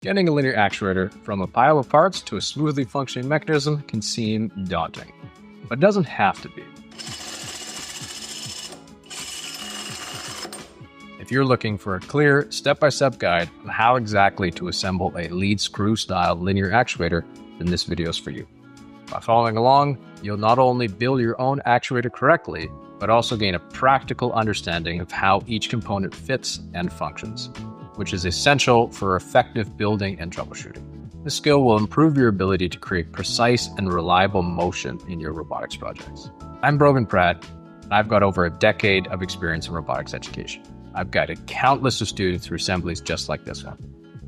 Getting a linear actuator from a pile of parts to a smoothly functioning mechanism can seem daunting, but it doesn't have to be. If you're looking for a clear, step-by-step guide on how exactly to assemble a lead screw-style linear actuator, then this video is for you. By following along, you'll not only build your own actuator correctly, but also gain a practical understanding of how each component fits and functions, which is essential for effective building and troubleshooting. This skill will improve your ability to create precise and reliable motion in your robotics projects. I'm Brogan Pratt, and I've got over a decade of experience in robotics education. I've guided countless of students through assemblies just like this one.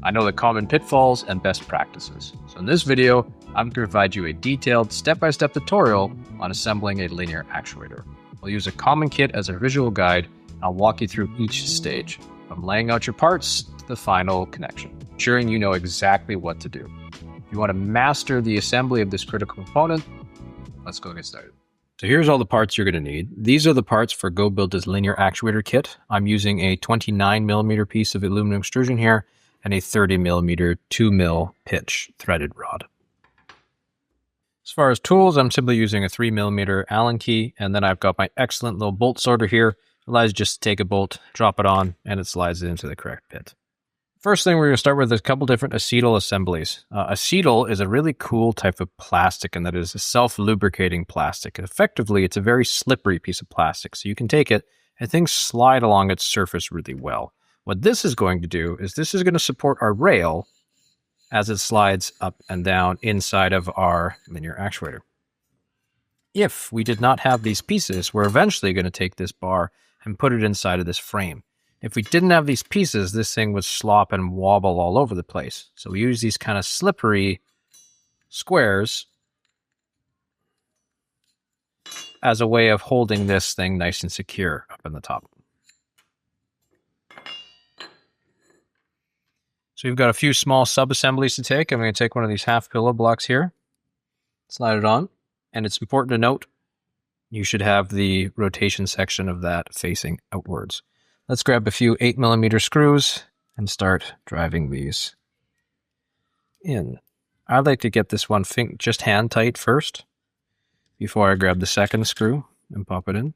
I know the common pitfalls and best practices. So in this video, I'm going to provide you a detailed step-by-step tutorial on assembling a linear actuator. We'll use a common kit as a visual guide, and I'll walk you through each stage, from laying out your parts to the final connection, ensuring you know exactly what to do. If you want to master the assembly of this critical component, let's go get started. So here's all the parts you're going to need. These are the parts for goBILDA's linear actuator kit. I'm using a 29mm piece of aluminum extrusion here and a 30mm 2mm pitch threaded rod. As far as tools, I'm simply using a 3mm Allen key, and then I've got my excellent little bolt sorter here. It allows you just to take a bolt, drop it on, and it slides it into the correct pit. First thing we're going to start with is a couple different acetal assemblies. Acetal is a really cool type of plastic, and that is a self-lubricating plastic. Effectively, it's a very slippery piece of plastic, so you can take it and things slide along its surface really well. What this is going to do is this is going to support our rail as it slides up and down inside of our linear actuator. If we did not have these pieces, we're eventually going to take this bar and put it inside of this frame. If we didn't have these pieces, this thing would slop and wobble all over the place. So we use these kind of slippery squares as a way of holding this thing nice and secure up in the top. So we've got a few small sub-assemblies to take. I'm going to take one of these half pillow blocks here, slide it on, and it's important to note you should have the rotation section of that facing outwards. Let's grab a few 8mm screws and start driving these in. I'd like to get this one just hand tight first before I grab the second screw and pop it in.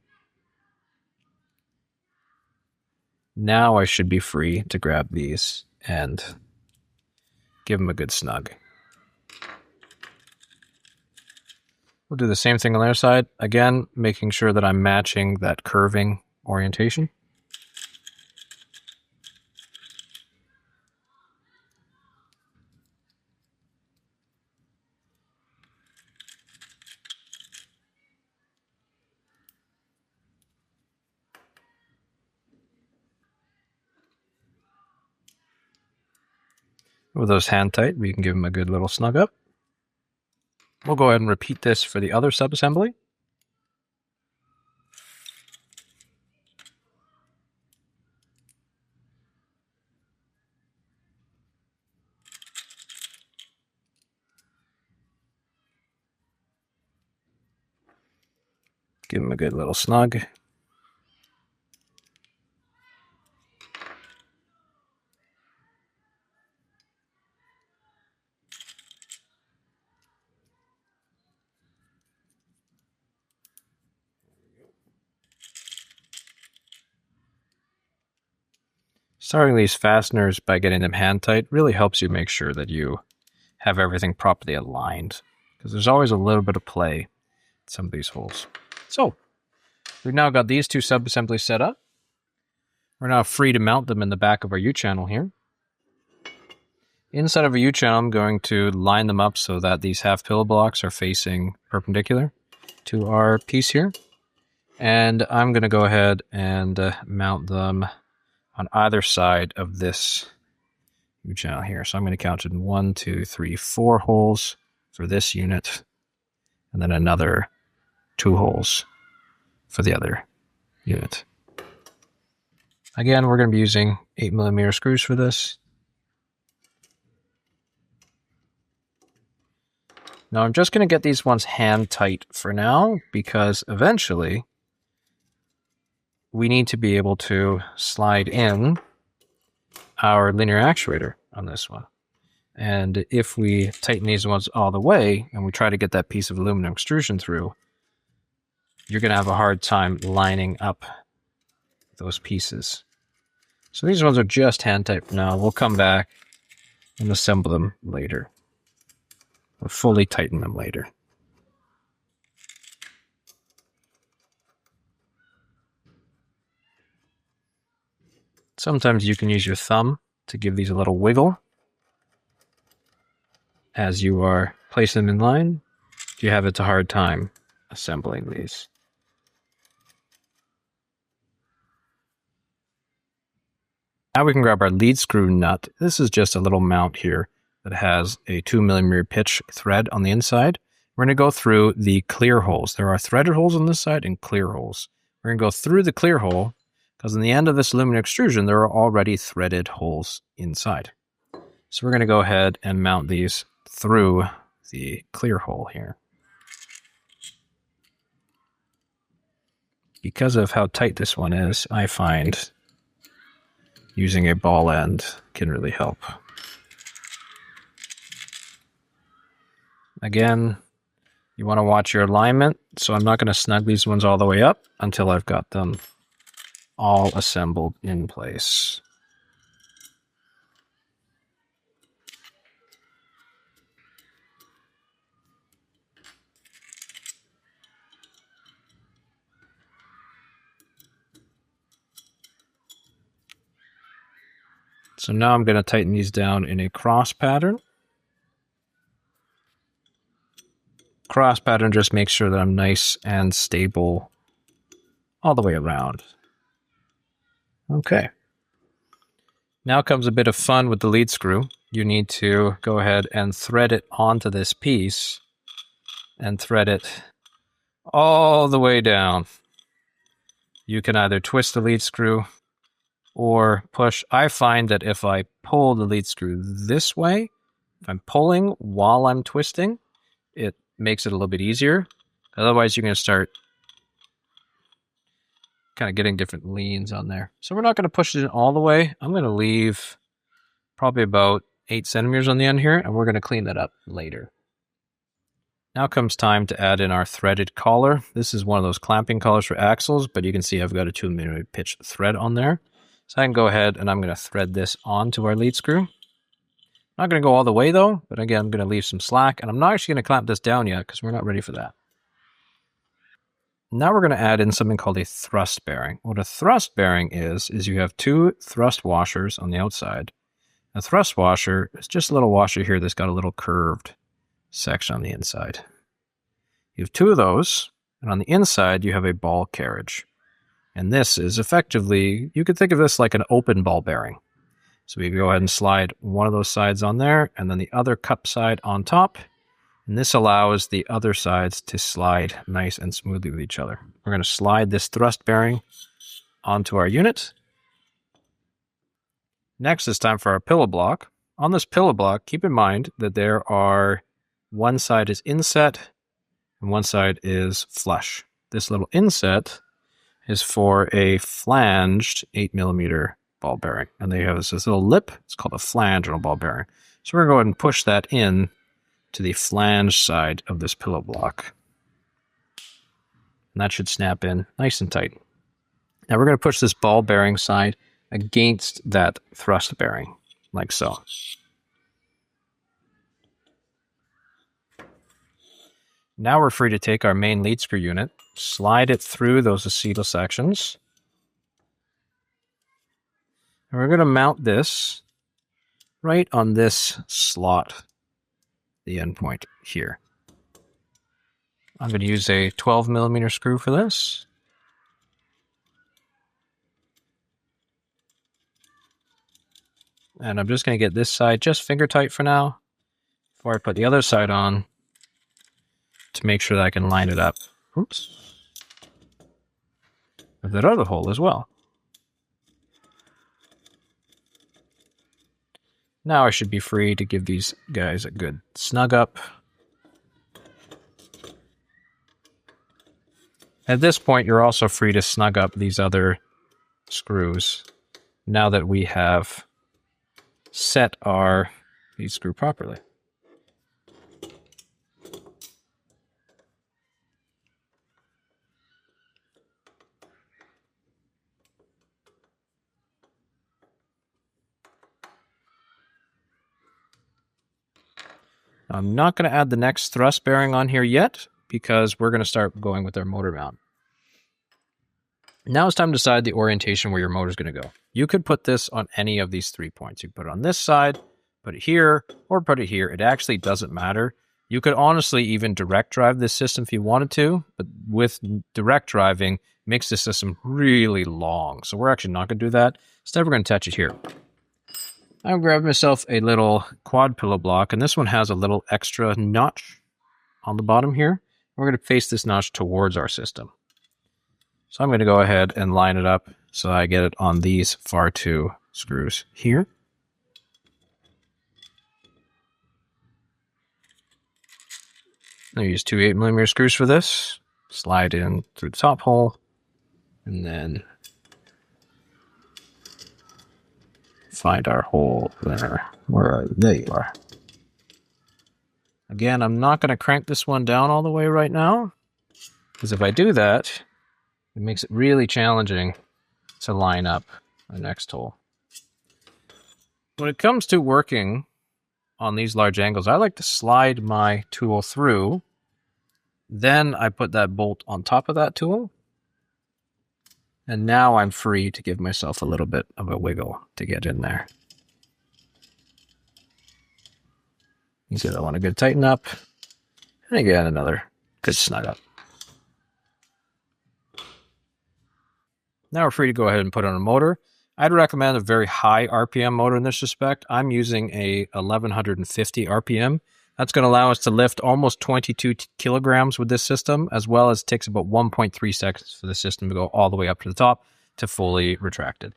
Now I should be free to grab these and give them a good snug. We'll do the same thing on the other side. Again, making sure that I'm matching that curving orientation. With those hand tight, we can give them a good little snug up. We'll go ahead and repeat this for the other sub-assembly. Give them a good little snug. Starting these fasteners by getting them hand tight really helps you make sure that you have everything properly aligned, because there's always a little bit of play in some of these holes. So we've now got these two sub-assemblies set up. We're now free to mount them in the back of our U-channel here. Inside of a U-channel, I'm going to line them up so that these half pillow blocks are facing perpendicular to our piece here. And I'm going to go ahead and mount them on either side of this U-channel here. So I'm going to count in 1, 2, 3, 4 holes for this unit, and then another 2 holes for the other unit. Again, we're going to be using 8mm screws for this. Now I'm just going to get these ones hand tight for now, because eventually we need to be able to slide in our linear actuator on this one. And if we tighten these ones all the way and we try to get that piece of aluminum extrusion through, you're going to have a hard time lining up those pieces. So these ones are just hand tight for now. We'll come back and assemble them later. We'll fully tighten them later. Sometimes you can use your thumb to give these a little wiggle as you are placing them in line if you have a hard time assembling these. Now we can grab our lead screw nut. This is just a little mount here that has a 2mm pitch thread on the inside. We're going to go through the clear holes. There are threaded holes on this side and clear holes. We're going to go through the clear hole because in the end of this aluminum extrusion, there are already threaded holes inside. So we're going to go ahead and mount these through the clear hole here. Because of how tight this one is, I find using a ball end can really help. Again, you want to watch your alignment, so I'm not going to snug these ones all the way up until I've got them all assembled in place. So now I'm going to tighten these down in a cross pattern. Cross pattern just makes sure that I'm nice and stable all the way around. Okay. Now comes a bit of fun with the lead screw. You need to go ahead and thread it onto this piece and thread it all the way down. You can either twist the lead screw or push. I find that if I pull the lead screw this way, if I'm pulling while I'm twisting, it makes it a little bit easier. Otherwise, you're going to start kind of getting different leans on there. So we're not going to push it in all the way. I'm going to leave probably about 8 centimeters on the end here, and we're going to clean that up later. Now comes time to add in our threaded collar. This is one of those clamping collars for axles, but you can see I've got a 2mm pitch thread on there. So I can go ahead and I'm going to thread this onto our lead screw. Not going to go all the way though, but again, I'm going to leave some slack, and I'm not actually going to clamp this down yet because we're not ready for that. Now we're going to add in something called a thrust bearing. What a thrust bearing is you have 2 thrust washers on the outside. A thrust washer is just a little washer here that's got a little curved section on the inside. You have 2 of those, and on the inside you have a ball carriage. And this is effectively, you could think of this like an open ball bearing. So we go ahead and slide one of those sides on there, and then the other cup side on top. And this allows the other sides to slide nice and smoothly with each other. We're going to slide this thrust bearing onto our unit. Next, it's time for our pillow block. On this pillow block, keep in mind that there are one side is inset and one side is flush. This little inset is for a flanged 8mm ball bearing. And they have this little lip. It's called a flange on a ball bearing. So we're going to go ahead and push that in to the flange side of this pillow block. And that should snap in nice and tight. Now we're going to push this ball bearing side against that thrust bearing, like so. Now we're free to take our main lead screw unit, slide it through those acetal sections. And we're going to mount this right on this slot, the end point here. I'm going to use a 12mm screw for this. And I'm just going to get this side just finger tight for now before I put the other side on to make sure that I can line it up. Oops. With that other hole as well. Now I should be free to give these guys a good snug up. At this point, you're also free to snug up these other screws now that we have set our lead screw properly. I'm not going to add the next thrust bearing on here yet because we're going to start going with our motor mount. Now it's time to decide the orientation where your motor is going to go. You could put this on any of these 3 points. You can put it on this side, put it here, or put it here. It actually doesn't matter. You could honestly even direct drive this system if you wanted to, but with direct driving, it makes the system really long. So we're actually not going to do that. Instead, we're going to attach it here. I'll grab myself a little quad pillow block, and this one has a little extra notch on the bottom here. We're going to face this notch towards our system. So I'm going to go ahead and line it up so I get it on these far 2 screws here. I use 2 8mm screws for this. Slide in through the top hole, and then find our hole there. There you are. Again, I'm not going to crank this one down all the way right now, because if I do that, it makes it really challenging to line up the next hole. When it comes to working on these large angles, I like to slide my tool through. Then I put that bolt on top of that tool. And now I'm free to give myself a little bit of a wiggle to get in there. You see that one, a good tighten up. And again, another good snug up. Now we're free to go ahead and put on a motor. I'd recommend a very high RPM motor in this respect. I'm using a 1150 RPM. That's going to allow us to lift almost 22 kilograms with this system, as well as it takes about 1.3 seconds for the system to go all the way up to the top to fully retracted.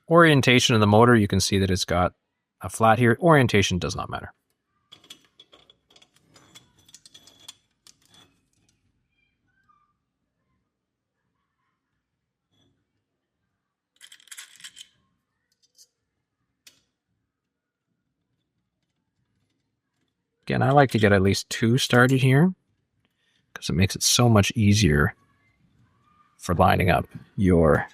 Orientation of the motor, you can see that it's got a flat here. Orientation does not matter. Again, I like to get at least 2 started here because it makes it so much easier for lining up your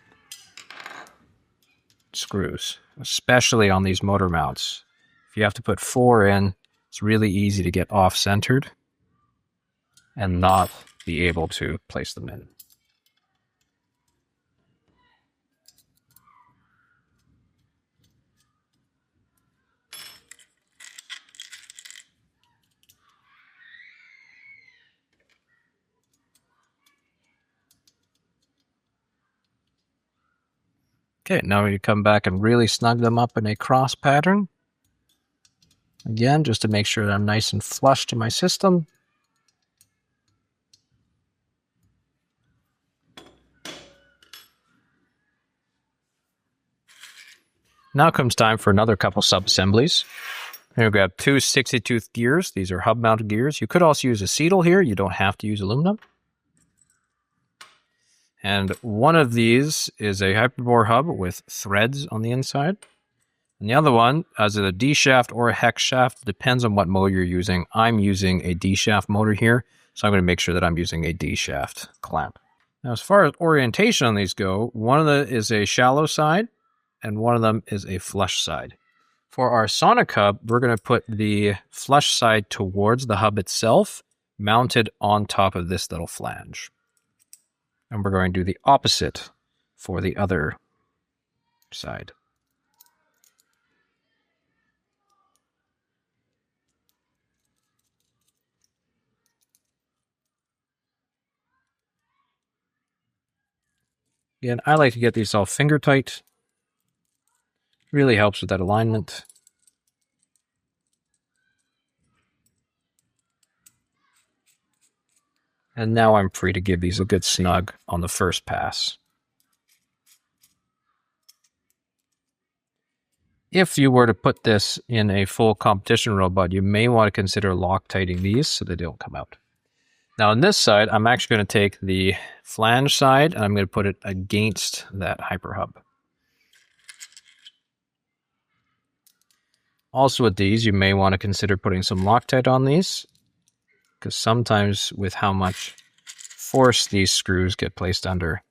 screws, especially on these motor mounts. If you have to put 4 in, it's really easy to get off-centered and not be able to place them in. Okay, now we come back and really snug them up in a cross pattern. Again, just to make sure that I'm nice and flush to my system. Now comes time for another couple sub-assemblies. Here we grab 2 60-tooth gears. These are hub-mounted gears. You could also use acetal here. You don't have to use aluminum. And one of these is a hyperbore hub with threads on the inside. And the other one is a D shaft or a hex shaft. Depends on what motor you're using. I'm using a D shaft motor here, so I'm going to make sure that I'm using a D shaft clamp. Now, as far as orientation on these go, one of them is a shallow side, and one of them is a flush side. For our sonic hub, we're going to put the flush side towards the hub itself, mounted on top of this little flange. And we're going to do the opposite for the other side. Again, I like to get these all finger tight. Really helps with that alignment. And now I'm free to give these a good snug on the first pass. If you were to put this in a full competition robot, you may want to consider Loctiting these so they don't come out. Now on this side, I'm actually going to take the flange side and I'm going to put it against that hyper hub. Also with these, you may want to consider putting some Loctite on these, because sometimes with how much force these screws get placed under,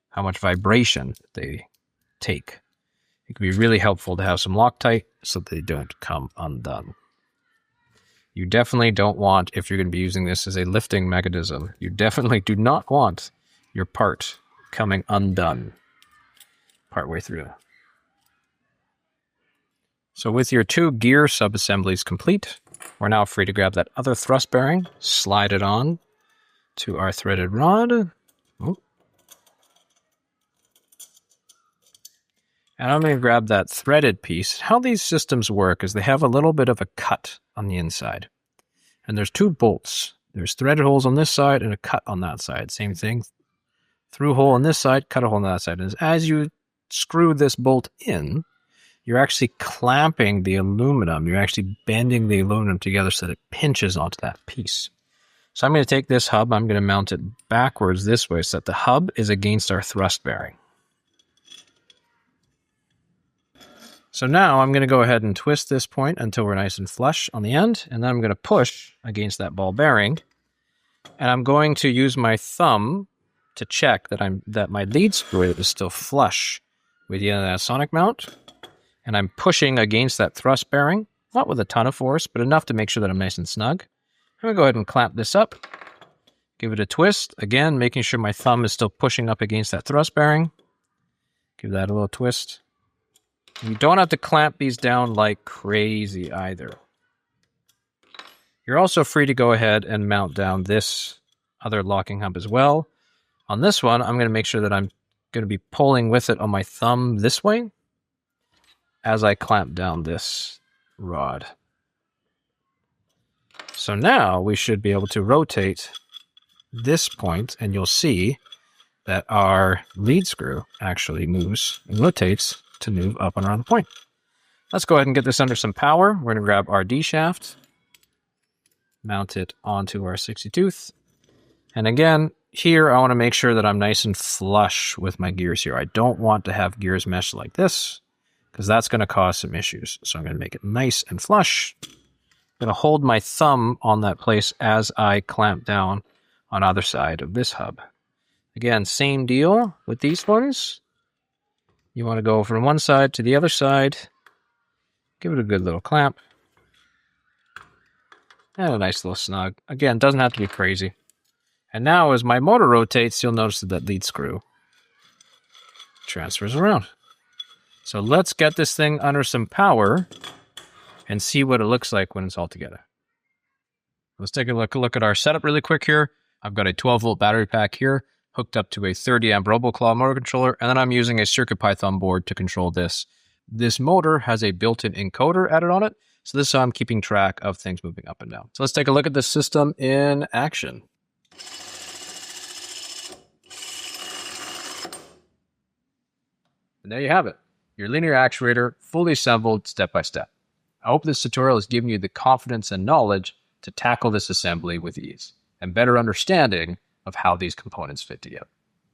how much vibration they take, it can be really helpful to have some Loctite so that they don't come undone. You definitely don't want, if you're going to be using this as a lifting mechanism, you definitely do not want your part coming undone partway through. So with your 2 gear sub-assemblies complete, we're now free to grab that other thrust bearing, slide it on to our threaded rod. Ooh. And I'm going to grab that threaded piece. How these systems work is they have a little bit of a cut on the inside. And there's 2 bolts. There's threaded holes on this side and a cut on that side. Same thing. Through hole on this side, cut a hole on that side. And as you screw this bolt in, you're actually clamping the aluminum. You're actually bending the aluminum together so that it pinches onto that piece. So I'm going to take this hub, I'm going to mount it backwards this way so that the hub is against our thrust bearing. So now I'm going to go ahead and twist this point until we're nice and flush on the end, and then I'm going to push against that ball bearing, and I'm going to use my thumb to check that my lead screw is still flush with the end of that sonic mount. And I'm pushing against that thrust bearing, not with a ton of force, but enough to make sure that I'm nice and snug. I'm going to go ahead and clamp this up, give it a twist, again, making sure my thumb is still pushing up against that thrust bearing. Give that a little twist. You don't have to clamp these down like crazy either. You're also free to go ahead and mount down this other locking hub as well. On this one, I'm going to make sure that I'm going to be pulling with it on my thumb this way as I clamp down this rod. So now we should be able to rotate this point, and you'll see that our lead screw actually moves and rotates to move up and around the point. Let's go ahead and get this under some power. We're going to grab our D shaft, mount it onto our 60 tooth. And again, here I want to make sure that I'm nice and flush with my gears here. I don't want to have gears mesh like this, because that's going to cause some issues. So I'm going to make it nice and flush. I'm going to hold my thumb on that place as I clamp down on either side of this hub. Again, same deal with these ones. You want to go from one side to the other side. Give it a good little clamp. And a nice little snug. Again, doesn't have to be crazy. And now as my motor rotates, you'll notice that lead screw transfers around. So let's get this thing under some power and see what it looks like when it's all together. Let's take a look at our setup really quick here. I've got a 12-volt battery pack here, hooked up to a 30-amp RoboClaw motor controller, and then I'm using a CircuitPython board to control this. This motor has a built-in encoder added on it, so this is how I'm keeping track of things moving up and down. So let's take a look at this system in action. And there you have it, your linear actuator fully assembled step by step. I hope this tutorial has given you the confidence and knowledge to tackle this assembly with ease and better understanding of how these components fit together.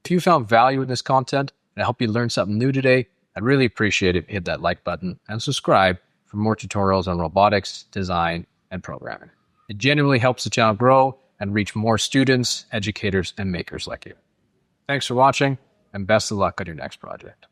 If you found value in this content and I hope you learned something new today, I'd really appreciate it if you hit that like button and subscribe for more tutorials on robotics, design, and programming. It genuinely helps the channel grow and reach more students, educators, and makers like you. Thanks for watching, and best of luck on your next project.